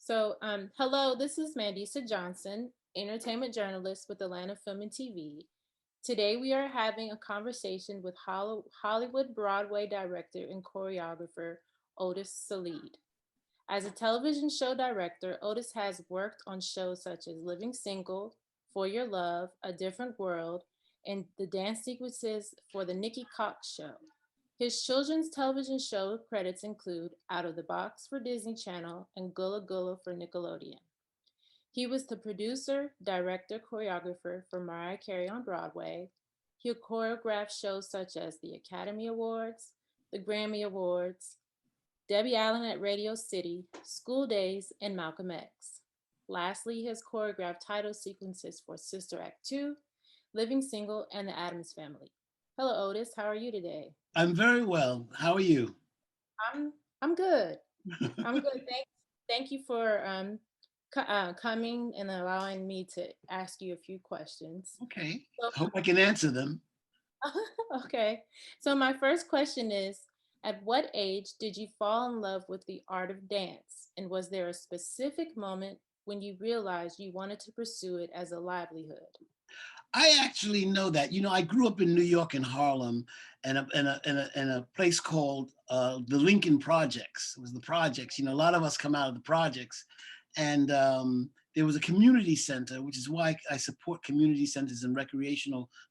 Hello, this is Mandisa Johnson, entertainment journalist with Atlanta Film and TV. Today, we are having a conversation with Hollywood Broadway director and choreographer Otis Sallid. As a television show director, Otis has worked on shows such as Living Single, For Your Love, A Different World, and the dance sequences for The Nikki Cox Show. His children's television show credits include Out of the Box for Disney Channel and Gullah Gullah for Nickelodeon. He was the producer, director, choreographer for Mariah Carey on Broadway. He choreographed shows such as the Academy Awards, the Grammy Awards, Debbie Allen at Radio City, School Days, and Malcolm X. Lastly, he has choreographed title sequences for Sister Act 2, Living Single, and The Addams Family. Hello, Otis. How are you today? I'm very well. How are you? I'm good. I'm good. Thank you for coming and allowing me to ask you a few questions. Okay. So, Hope I can answer them. okay. So my first question is, at what age did you fall in love with the art of dance? And was there a specific moment when you realized you wanted to pursue it as a livelihood? I actually know that. I grew up in New York in Harlem and in a place called the Lincoln Projects. It was the projects. A lot of us come out of the projects. And there was a community center, which is why I support community centers and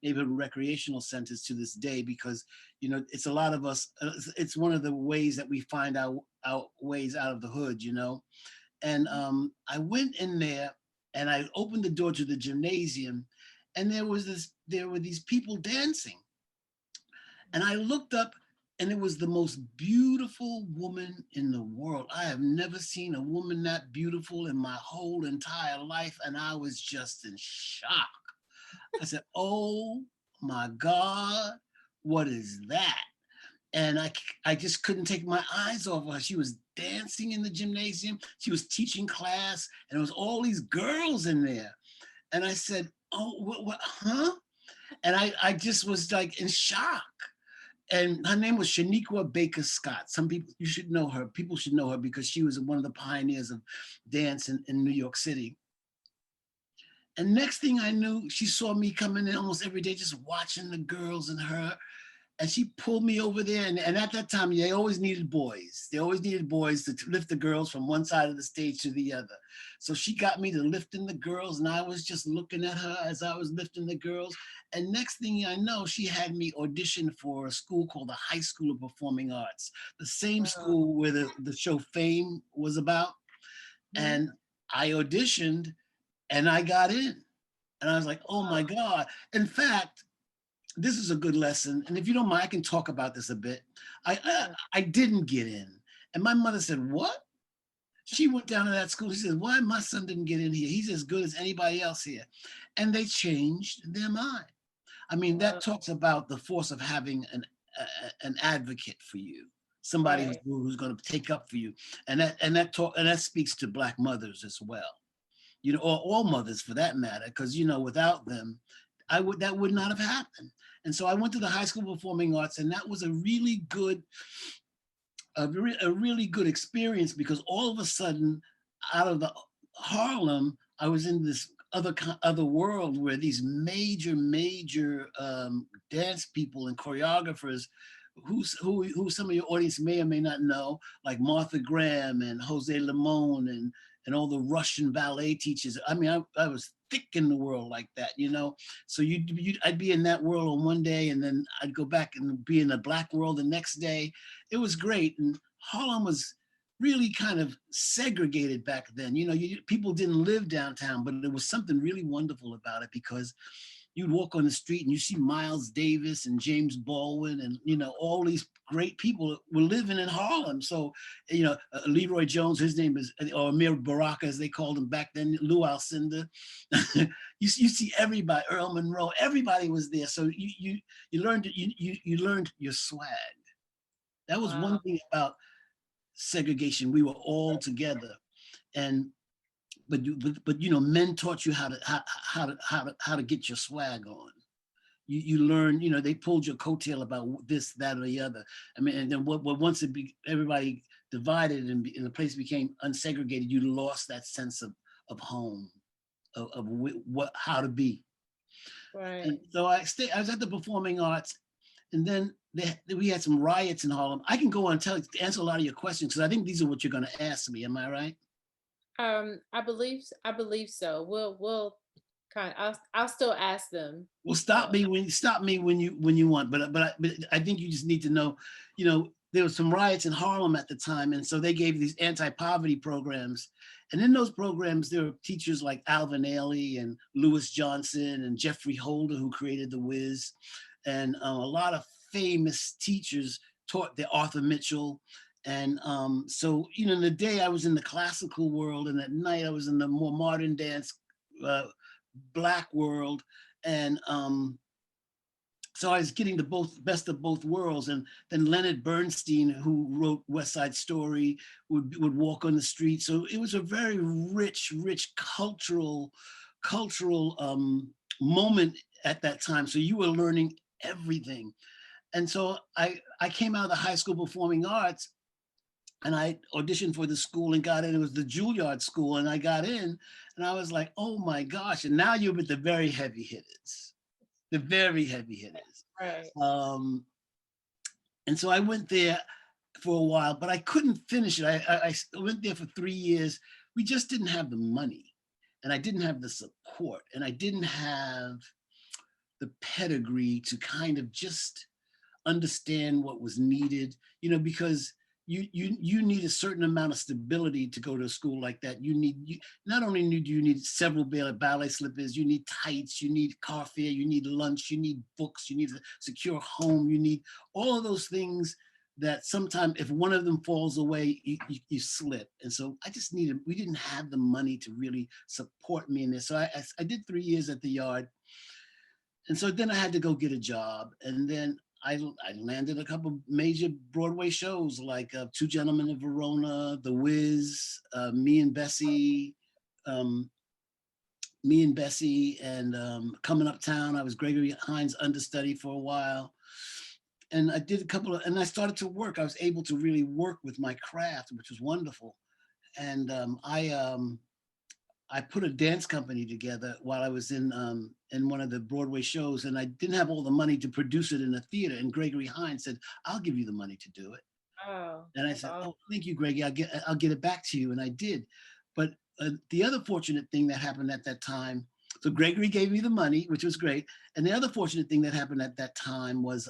neighborhood recreational centers to this day, because, it's a lot of us, it's one of the ways that we find our ways out of the hood. And I went in there and I opened the door to the gymnasium, and there were these people dancing. And I looked up, and it was the most beautiful woman in the world. I have never seen a woman that beautiful in my whole entire life. And I was just in shock. I said, oh my God, what is that? And I just couldn't take my eyes off her. She was dancing in the gymnasium. She was teaching class, and there was all these girls in there. And I said, oh, what, huh? And I just was like in shock. And her name was Shaniqua Baker Scott. Some people, you should know her. People should know her because she was one of the pioneers of dance in New York City. And next thing I knew, she saw me coming in almost every day, just watching the girls and her. And she pulled me over there. And at that time, they always needed boys. They always needed boys to lift the girls from one side of the stage to the other. So she got me to lifting the girls, and I was just looking at her as I was lifting the girls. And next thing I know, she had me audition for a school called the High School of Performing Arts, the same Uh, school where the show Fame was about. mhm. And I auditioned and I got in. And I was like, oh my God. In fact, this is a good lesson. And if you don't mind, I can talk about this a bit. I, I, Yeah. I didn't get in. And my mother said, what? She went down to that school. She said, why my son didn't get in here? He's as good as anybody else here. And they changed their mind. I mean, Wow. that talks about the force of having an advocate for you, somebody Right. who's going to take up for you. And that speaks to Black mothers as well, or all mothers for that matter, because without them, that would not have happened. And so I went to the High School of Performing Arts, and that was a really good experience, because all of a sudden, out of the Harlem, I was in this other world where these major dance people and choreographers who some of your audience may or may not know, like Martha Graham and Jose Limon and all the Russian ballet teachers. I mean, I was thick in the world like that. So I'd be in that world on one day, and then I'd go back and be in the Black world the next day. It was great. And Harlem was really kind of segregated back then. People didn't live downtown, but there was something really wonderful about it, because you'd walk on the street and you see Miles Davis and James Baldwin and all these great people were living in Harlem. So Leroy Jones, his name is, or Amir Baraka as they called him back then, Lou Alcindor. You see everybody, Earl Monroe, everybody was there. So you learned your swag. That was one Wow. thing about segregation. We were all together. And men taught you how to get your swag on. You learn, they pulled your coattail about this, that, or the other. I mean, and then once everybody divided and the place became unsegregated, you lost that sense of home, of what how to be. Right. And so I was at the performing arts, and then we had some riots in Harlem. I can go on and answer a lot of your questions because I think these are what you're going to ask me. Am I right? I believe so. We'll I'll still ask them. Well, Uh, stop me when you want. But I think you just need to know, there was some riots in Harlem at the time, and so they gave these anti-poverty programs. And in those programs, there were teachers like Alvin Ailey and Lewis Johnson and Jeffrey Holder, who created the Wiz, and a lot of famous teachers taught the Arthur Mitchell. And so, in the day I was in the classical world, and at night I was in the more modern dance, uh, black world. And so I was getting the best of both worlds. And then Leonard Bernstein, who wrote West Side Story, would walk on the street. So it was a very rich cultural moment at that time. So you were learning everything. And so I came out of the high school performing arts, and I auditioned for the school and got in. It was the Juilliard School, and I got in, and I was like, oh my gosh! And now you're with the very heavy hitters, the very heavy hitters. right. Um, and so I went there for a while, but I couldn't finish it. I went there for 3 years. We just didn't have the money, and I didn't have the support, and I didn't have the pedigree to kind of just understand what was needed, because you need a certain amount of stability to go to a school like that. Not only do you need several ballet slippers, you need tights, you need car fare, you need lunch, you need books, you need a secure home, you need all of those things that sometimes if one of them falls away, you slip. And so we didn't have the money to really support me in this. So I did 3 years at the Yard. And so then I had to go get a job. And then I landed a couple major Broadway shows like Two Gentlemen of Verona, The Wiz, um, Me and Bessie, and Coming Uptown. I was Gregory Hines' understudy for a while. And I did and I started to work. I was able to really work with my craft, which was wonderful. And I put a dance company together while I was in one of the Broadway shows, and I didn't have all the money to produce it in a theater. And Gregory Hines said, "I'll give you the money to do it." Oh, And I that's said, awesome. "Oh, thank you, Greggy. I'll get it back to you." And I did. But the other fortunate thing that happened at that time, so Gregory gave me the money, which was great. And the other fortunate thing that happened at that time was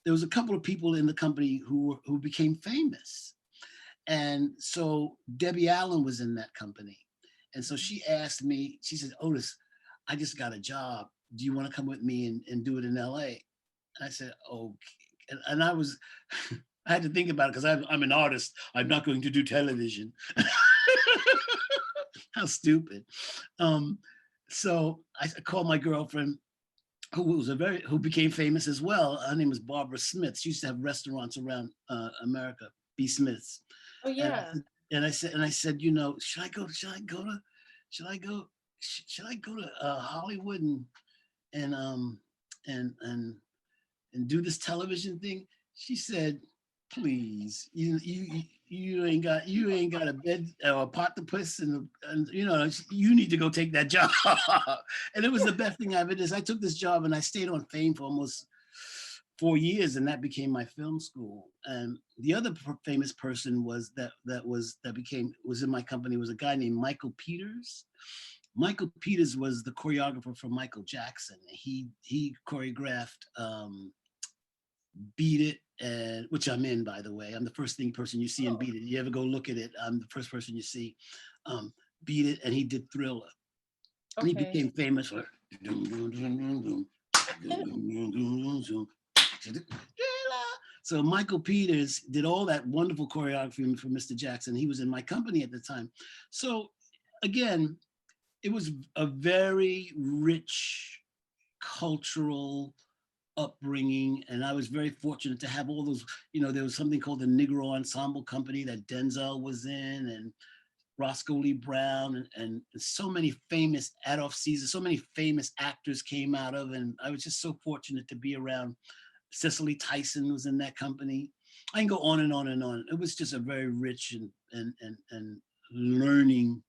there was a couple of people in the company who became famous. And so Debbie Allen was in that company. And so she asked me, she said, Otis, I just got a job. Do you want to come with me and do it in LA? And I said, okay. And I was, I had to think about it because I'm an artist. I'm not going to do television. How stupid. Um, so I called my girlfriend, who became famous as well. Her name was Barbara Smith. She used to have restaurants around America, B. Smith's. Oh And yeah. I said, should I go, should I go to Hollywood and um and and and do this television thing? She said, please, you ain't got a bed or a pot to piss, and you need to go take that job. And it was the best thing I ever did. I took this job and I stayed on Fame for almost 4 years, and that became my film school. And the other famous person was in my company was a guy named Michael Peters. Michael Peters was the choreographer for Michael Jackson. He choreographed Beat It, and which I'm in, by the way. I'm the person you see in Oh, Beat It. You ever go look at it? I'm the first person you see. Um, Beat It, and he did Thriller, and he okay. became famous for. So Michael Peters did all that wonderful choreography for Mr. Jackson. He was in my company at the time. So again, it was a very rich cultural upbringing, and I was very fortunate to have all those. There was something called the Negro Ensemble Company that Denzel was in, and Roscoe Lee Brown, and so many famous Adolph Caesar, so many famous actors came out of, and I was just so fortunate to be around. Cicely Tyson was in that company. I can go on and on and on. It was just a very rich and learning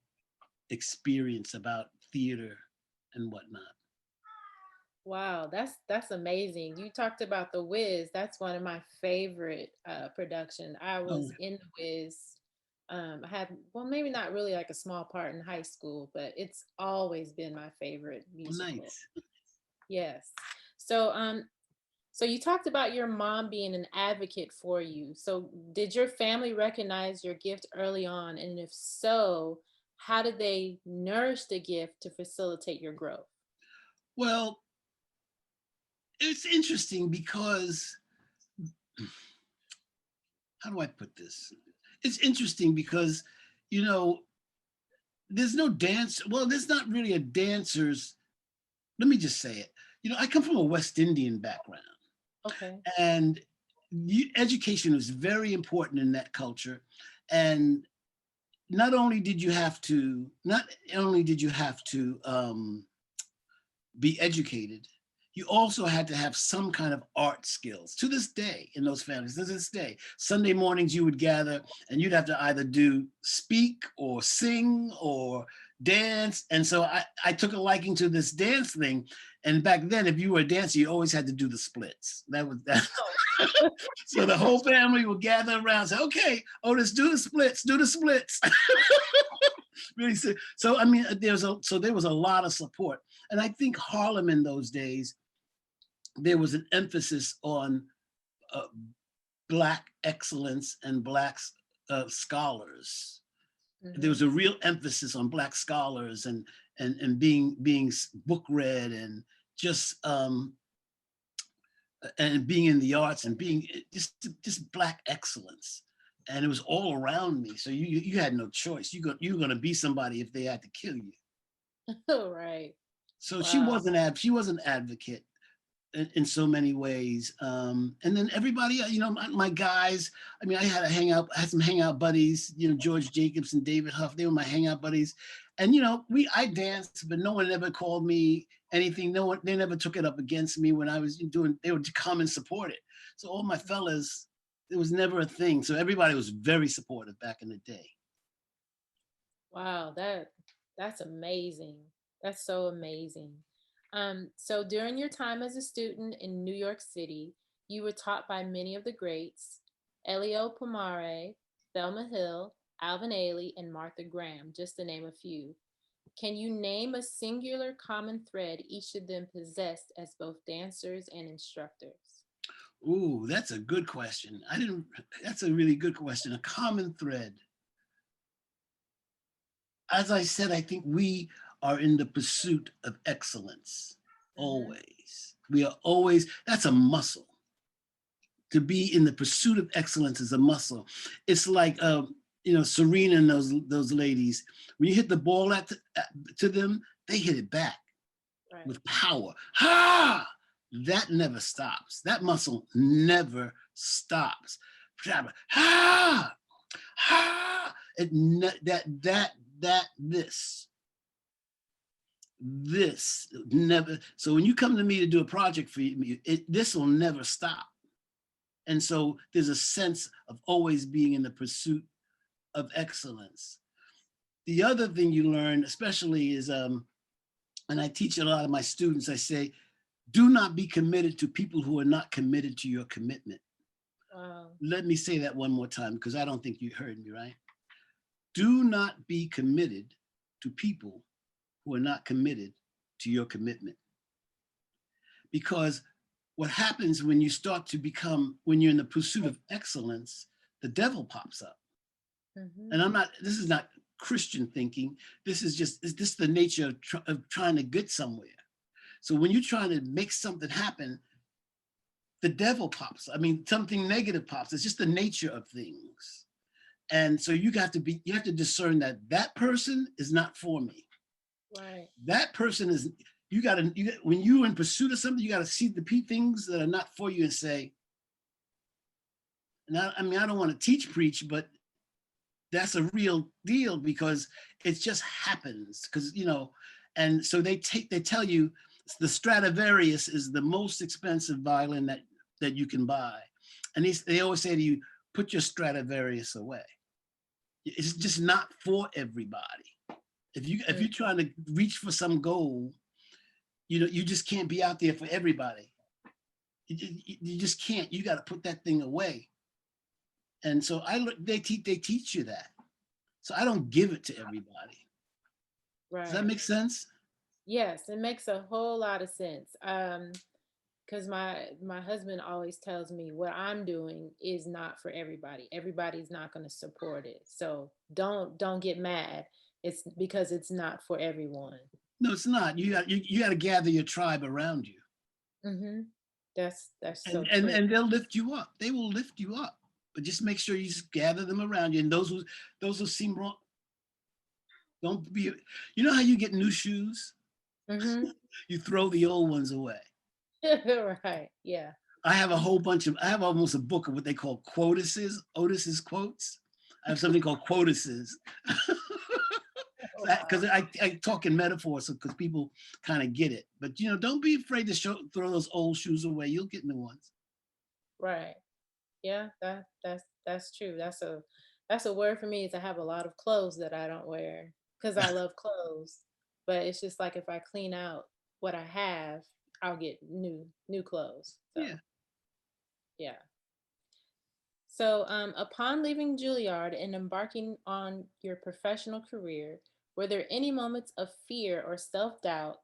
experience about theater and whatnot. Wow, that's amazing. You talked about The Wiz. That's one of my favorite production. I Oh, was in The Wiz. I had, well, maybe not really like a small part in high school, but it's always been my favorite musical. nice. Yes. So so you talked about your mom being an advocate for you. So did your family recognize your gift early on? And if so, how did they nourish the gift to facilitate your growth? Well, it's interesting because how do I put this? It's interesting because, you know, there's no dance. Well, there's not really a dancer's. Let me just say it. I come from a West Indian background, Okay. and education was very important in that culture. And not only did you have to be educated, you also had to have some kind of art skills. To this day, in those families, to this day, Sunday mornings you would gather and you'd have to either do speak or sing or dance. And so I took a liking to this dance thing. And back then, if you were a dancer, you always had to do the splits. That was that. So the whole family would gather around and say, okay, Otis, do the splits, do the splits. Really. So I mean, there was a lot of support. And I think Harlem in those days, there was an emphasis on uh, Black excellence and Black scholars. There Hmm. was a real emphasis on Black scholars and being book read and just being in the arts and being just Black excellence. And it was all around me. So you had no choice. You were going to be somebody if they had to kill you. Right. So Wow. she was an advocate in so many ways. And then everybody, my guys. I mean, I had some hangout buddies. George Jacobs and David Huff. They were my hangout buddies, and I danced, but no one ever called me anything. No one, they never took it up against me when I was doing. They would come and support it. So all my fellas, it was never a thing. So everybody was very supportive back in the day. Wow, that's amazing. That's so amazing. So during your time as a student in New York City, you were taught by many of the greats, Elio Pomare, Thelma Hill, Alvin Ailey, and Martha Graham, just to name a few. Can you name a singular common thread each of them possessed as both dancers and instructors? Ooh, that's a good question. I didn't. That's a really good question. A common thread. As I said, I think we are in the pursuit of excellence. Hmm. Always. We are always, that's a muscle. To be in the pursuit of excellence is a muscle. It's like, Serena and those ladies. When you hit the ball to them, they hit it back Right. with power. Ha! That never stops. That muscle never stops. Ha! Ha! That this never. So when you come to me to do a project for me, this will never stop. And so there's a sense of always being in the pursuit of excellence. The other thing you learn, especially, is, and I teach a lot of my students, I say, do not be committed to people who are not committed to your commitment. Wow. Let me say that one more time because I don't think you heard me right. Do not be committed to people who are not committed to your commitment. Because what happens when you start to become, when you're in the pursuit of excellence, the devil pops up. And Hmm. this is not Christian thinking. Is this the nature of trying to get somewhere? So when you're trying to make something happen, the devil pops. I mean, something negative pops. It's just the nature of things. And so you have to discern that that person is not for me. Right. That person is, when you're in pursuit of something, you got to see the things that are not for you and say, and I mean, I don't want to teach preach, but that's a real deal because it just happens. Because, and so they tell you the Stradivarius is the most expensive violin that you can buy. And they always say to you, put your Stradivarius away. It's just not for everybody. If Mm, you're trying to reach for some goal, you just can't be out there for everybody. You just can't. You got to put that thing away. And so they teach you that. So I don't give it to everybody. Does that right. make sense? Yes, it makes a whole lot of sense. Because my husband always tells me what I'm doing is not for everybody. Everybody's not going to support it. So don't get mad. It's because it's not for everyone. No, it's not. You got to gather your tribe around you, Mm-hmm. That's so and true. and they'll lift you up. They will lift you up, but just make sure you just gather them around you. And those who seem wrong, don't be. You know how you get new shoes? Mm-hmm. You throw the old ones away. Right. Yeah. I have almost a book of what they call Otis's quotes. I have something called quotuses. Oh, Because wow. I talk in metaphors because people kind of get it. But don't be afraid to throw those old shoes away. You'll get new ones. Right. Yeah, that's true. That's a word for me is I have a lot of clothes that I don't wear because I love clothes. But it's just like if I clean out what I have, I'll get new clothes. Yeah. So yeah. So upon leaving Juilliard and embarking on your professional career, were there any moments of fear or self-doubt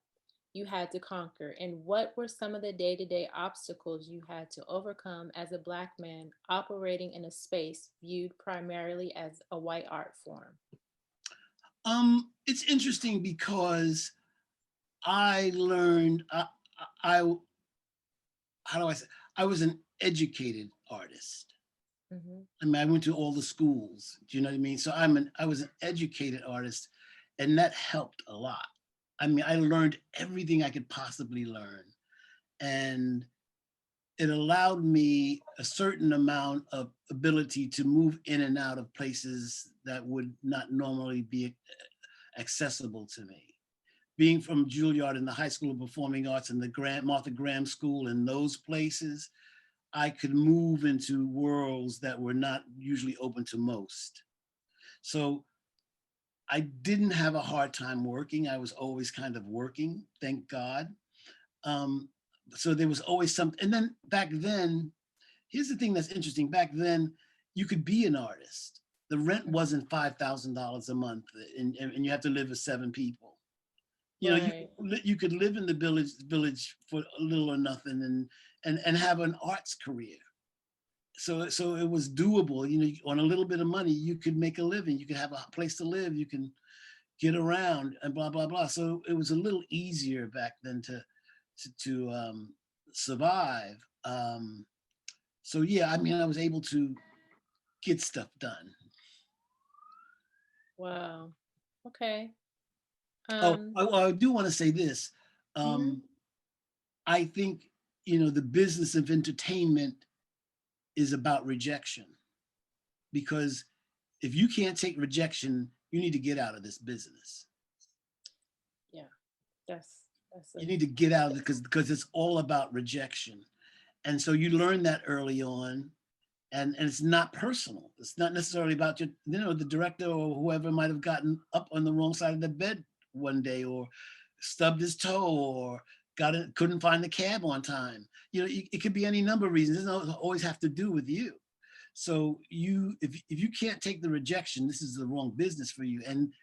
you had to conquer? And what were some of the day-to-day obstacles you had to overcome as a Black man operating in a space viewed primarily as a white art form? It's interesting because I learned. I how do I say? I was an educated artist. Mm-hmm. I mean, I went to all the schools. Do you know what I mean? So I was an educated artist, and that helped a lot. I mean, I learned everything I could possibly learn, and it allowed me a certain amount of ability to move in and out of places that would not normally be accessible to me. Being from Juilliard and the High School of Performing Arts and the Martha Graham School and those places, I could move into worlds that were not usually open to most. So I didn't have a hard time working. I was always kind of working, thank God. Um, so there was always something. And then back then, here's the thing that's interesting. Back then, you could be an artist. The rent wasn't $5,000 a month, and you have to live with seven people. You Right. you could live in the village for little or nothing, and have an arts career. So it was doable. On a little bit of money, you could make a living. You could have a place to live. You can get around and blah blah blah. So it was a little easier back then to survive. So yeah, I mean, I was able to get stuff done. Wow. Okay. Oh, Um, I do want to say this. mhm. Um, I think the business of entertainment is about rejection, because if you can't take rejection, you need to get out of this business. Yeah, that's a You need to get out of it because it's all about rejection. And so you learn that early on, and it's not personal. It's not necessarily about the director or whoever might have gotten up on the wrong side of the bed one day, or stubbed his toe, or couldn't find the cab on time. It could be any number of reasons. It doesn't always have to do with you. So if you can't take the rejection, this is the wrong business for you. And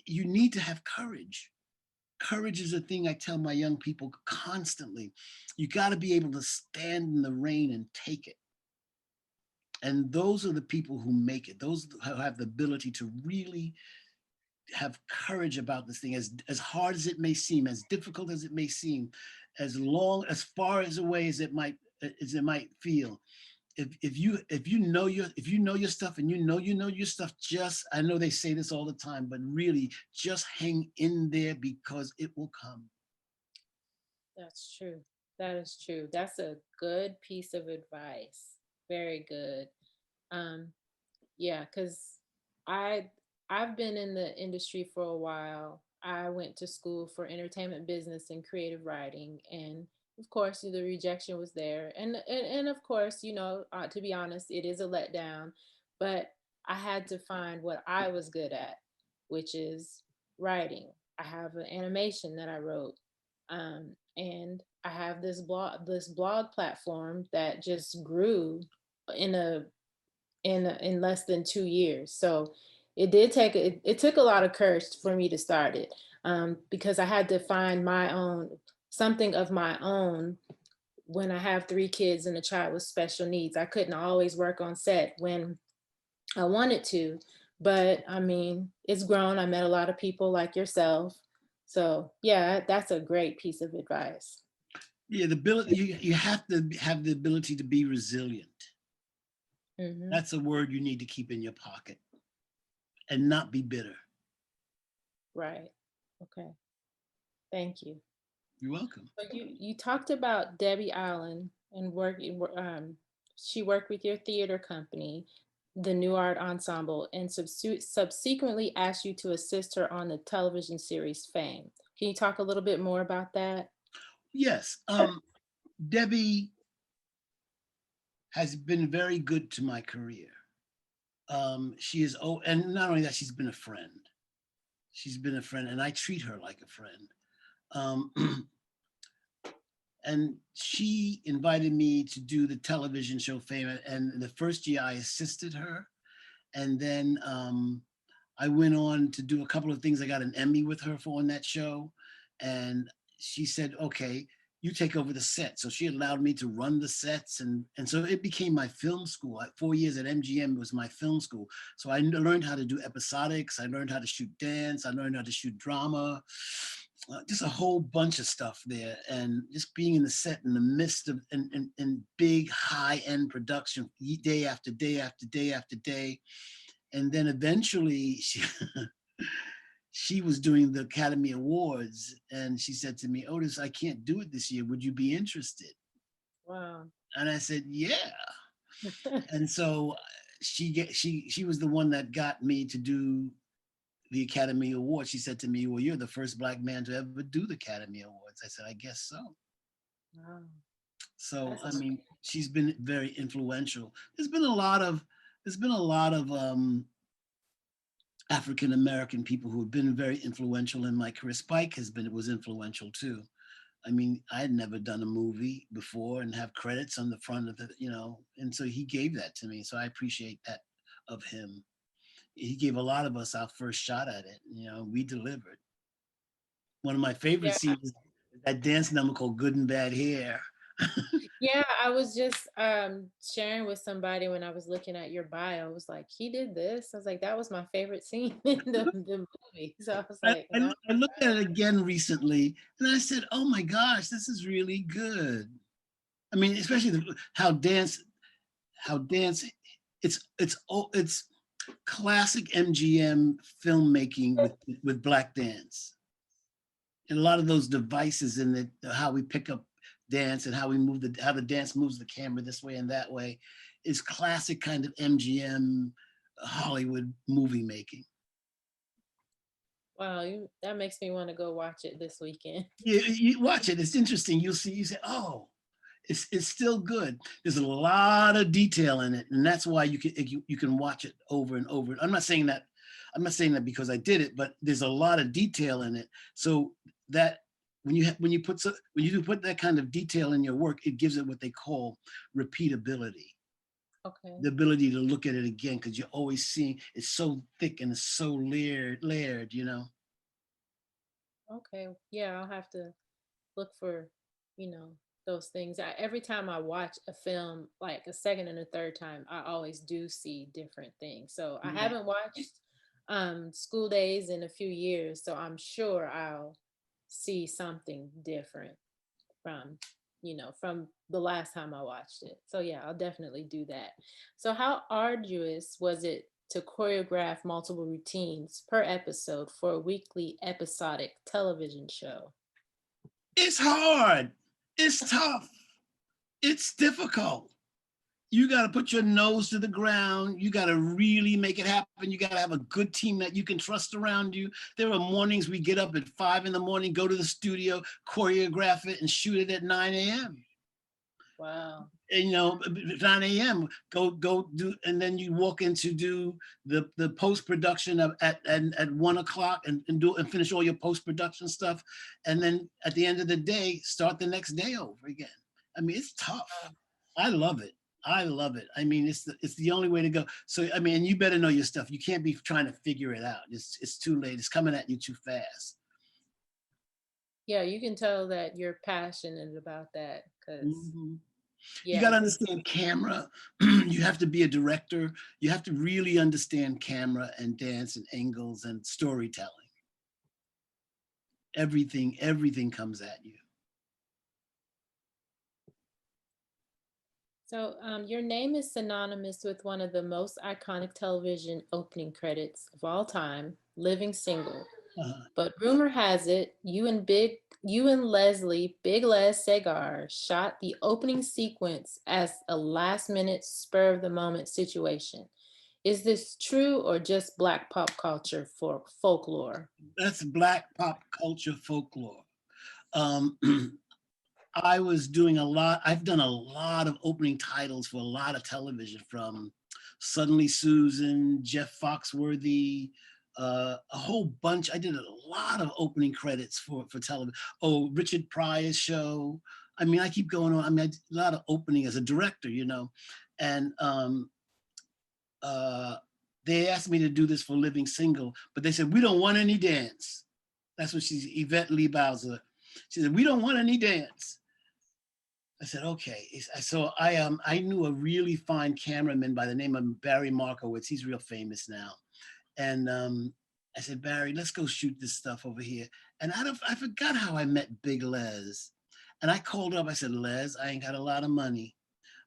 you need to have courage. Courage is a thing I tell my young people constantly. You got to be able to stand in the rain and take it. And those are the people who make it. Those who have the ability to really have courage about this thing, as hard as it may seem, as difficult as it may seem, as far as away as it might feel. If you know your stuff, and you know your stuff, just, I know they say this all the time, but really just hang in there, because it will come. That's true. That is true. That's a good piece of advice. Very good. Um, yeah, because I I've been in the industry for a while. I went to school for entertainment business and creative writing, and of course, the rejection was there, and of course, to be honest, it is a letdown. But I had to find what I was good at, which is writing. I have an animation that I wrote, and I have this blog platform that just grew in a in less than 2 years. So it took a lot of courage for me to start it, because I had to find my own something of my own when I have 3 kids and a child with special needs. I couldn't always work on set when I wanted to, but I mean, it's grown. I met a lot of people like yourself. So, yeah, that's a great piece of advice. Yeah, the ability you have to have the ability to be resilient. Hmm. That's a word you need to keep in your pocket and not be bitter. Right. Okay. Thank you. You're welcome. So you talked about Debbie Allen and she worked with your theater company, the New Art Ensemble, and subsequently asked you to assist her on the television series Fame. Can you talk a little bit more about that? Yes, Debbie has been very good to my career. She is, oh, and not only that, she's been a friend. She's been a friend, and I treat her like a friend. Um, and she invited me to do the television show Fame. And the first year I assisted her, and then I went on to do a couple of things. I got an Emmy with her for on that show, and she said, "Okay, you take over the set." So she allowed me to run the sets, and so it became my film school. 4 years at MGM was my film school. So I learned how to do episodics. I learned how to shoot dance. I learned how to shoot drama. Just a whole bunch of stuff there, and just being in the set in the midst of in big high end production day after day after day after day, and then eventually she was doing the Academy Awards, and she said to me, "Otis, I can't do it this year. Would you be interested?" Wow. And I said, "Yeah." And so she was the one that got me to do the Academy Awards. She said to me, "Well, you're the first Black man to ever do the Academy Awards." I said, "I guess so." Wow. So That's I a mean, she's been very influential. There's been a lot of African American people who have been very influential in my career. Spike was influential too. I mean, I had never done a movie before and have credits on the front of it, and so he gave that to me. So I appreciate that of him. He gave a lot of us our first shot at it. We delivered. One of my favorite yeah. scenes is that dance number called "Good and Bad Hair." Yeah, I was just sharing with somebody when I was looking at your bio. I was like, he did this. I was like, that was my favorite scene in the movie. So I was I, like, I, no. I looked at it again recently, and I said, "Oh my gosh, this is really good." I mean, especially how dance. It's classic MGM filmmaking with black dance, and a lot of those devices in it, how we pick up dance and how the dance moves the camera this way and that way, is classic kind of MGM Hollywood movie making. Wow, that makes me want to go watch it this weekend. You watch it; it's interesting. You'll see. You say, "Oh, it's still good." There's a lot of detail in it, and that's why you can watch it over and over. I'm not saying that because I did it, but there's a lot of detail in it. So that when you do put that kind of detail in your work, it gives it what they call repeatability, Okay. the ability to look at it again because you're always seeing it's so thick and it's so layered. Okay. Yeah, I'll have to look for, you know, those things. Every time I watch a film, like a second and a third time, I always do see different things. So I Yeah. haven't watched School Days in a few years, so I'm sure I'll see something different from, from the last time I watched it. So yeah, I'll definitely do that. So how arduous was it to choreograph multiple routines per episode for a weekly episodic television show? It's hard. It's tough. It's difficult. you got to put your nose to the ground. You got to really make it happen. You got to have a good team that you can trust around you. There are mornings we get up at 5 in the morning, go to the studio, choreograph it, and shoot it at 9 a.m. Wow. And 9 a.m. go do, and then you walk in to do the post production at 1 o'clock and do and finish all your post production stuff, and then at the end of the day start the next day over again. I mean, it's tough. I love it. I love it. I mean, it's the only way to go. So I mean, you better know your stuff. You can't be trying to figure it out. It's too late. It's coming at you too fast. Yeah, you can tell that you're passionate about that because, Mhm. You yeah, got to because, understand camera. You have to be a director. You have to really understand camera and dance and angles and storytelling. Everything comes at you. so your name is synonymous with one of the most iconic television opening credits of all time, Living Single. Uh, But rumor has it you and Leslie Big Les Segar shot the opening sequence as a last minute spur of the moment situation. Is this true or just black pop culture for folklore? that's black pop culture folklore. Um, I was doing a lot. I've done a lot of opening titles for a lot of television, from Suddenly Susan, Jeff Foxworthy, a whole bunch. I did a lot of opening credits for television. Oh, Richard Pryor's show. I mean, I keep going on. I mean, I did a lot of opening as a director, and uh, they asked me to do this for Living Single, but they said we don't want any dance. That's what she's Yvette Lee Bowser. She said we don't want any dance. I said, okay. So I knew a really fine cameraman by the name of Barry Markowitz. He's real famous now. And I said, Barry, let's go shoot this stuff over here. And I forgot how I met Big Les. And I called up, I said, Les, I ain't got a lot of money,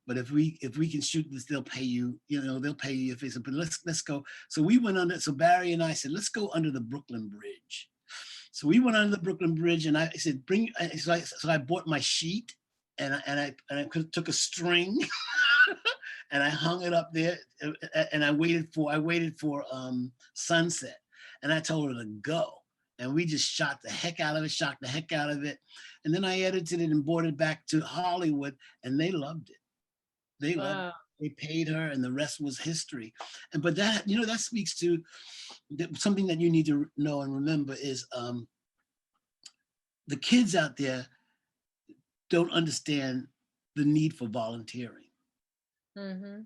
but if we can shoot this, they'll pay you, they'll pay you your face. But let's go. So we went under, so Barry and I said, let's go under the Brooklyn Bridge. So we went under the Brooklyn Bridge, and I said, so I bought my sheet, and I took a string, and I hung it up there, and I waited for sunset, and I told her to go, and we just shot the heck out of it, and then I edited it and brought it back to Hollywood, and they loved it. They loved it. Wow. They paid her, and the rest was history. And but that speaks to something that you need to know and remember is the kids out there don't understand the need for volunteering. Mm-hmm.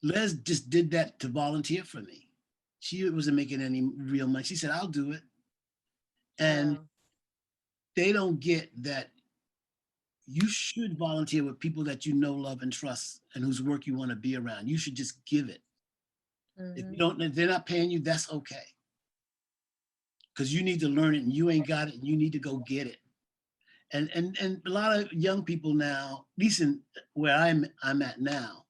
Les just did that to volunteer for me. She wasn't making any real money. She said, I'll do it. And Wow. they don't get that you should volunteer with people that you know, love, and trust, and whose work you want to be around. You should just give it. Mm-hmm. If they're not paying you, that's okay. Because you need to learn it, and you ain't got it, and you need to go get it. And a lot of young people now, at least in where I'm at now,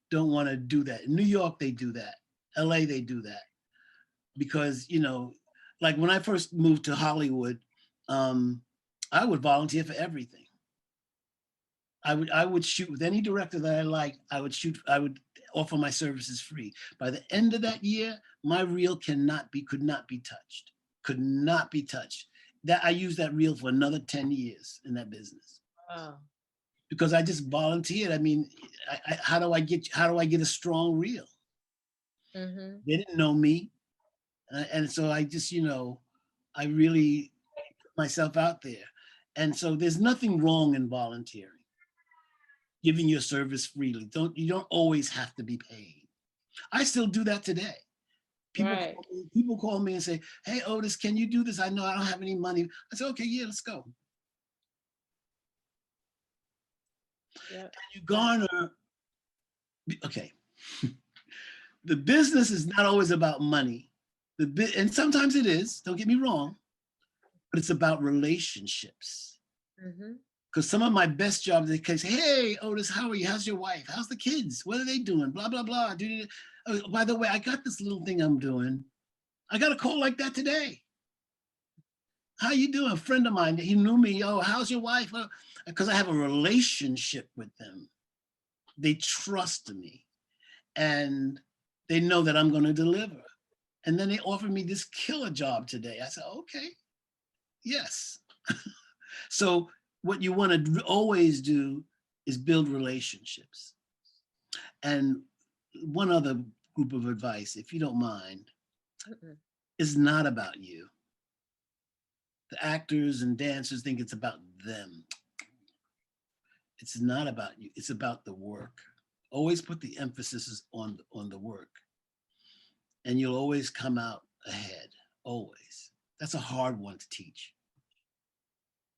don't want to do that. In New York, they do that. LA, they do that. Because, like when I first moved to Hollywood, um, I would volunteer for everything. I would shoot with any director that I liked. I would offer my services free. By the end of that year, my reel could not be touched. Could not be touched. That I used that reel for another 10 years in that business Wow. because I just volunteered. I mean, how do I get a strong reel? Mm-hmm. They didn't know me, and so I just I really put myself out there, and so there's nothing wrong in volunteering, giving your service freely. You don't always have to be paid. I still do that today. Right. People call me and say, "Hey Otis, can you do this? I know I don't have any money." I say, "Okay, yeah, let's go." Yep. You That. garner. Okay, the business is not always about money. And sometimes it is. Don't get me wrong, but it's about relationships. Mm-hmm. Because some of my best jobs, they say, "Hey Otis, how are you? How's your wife? How's the kids? What are they doing? Blah blah blah." Oh, by the way, I got this little thing I'm doing. I got a call like that today. How you doing? A friend of mine, he knew me. Oh, how's your wife? Because I have a relationship with them. They trust me, and they know that I'm going to deliver. And then they offered me this killer job today. I said, okay, yes. So what you want to always do is build relationships. And one other group of advice, if you don't mind, Mm-mm. is not about you. The actors and dancers think it's about them. It's not about you. It's about the work. Always put the emphasis on the work, and you'll always come out ahead. Always. That's a hard one to teach.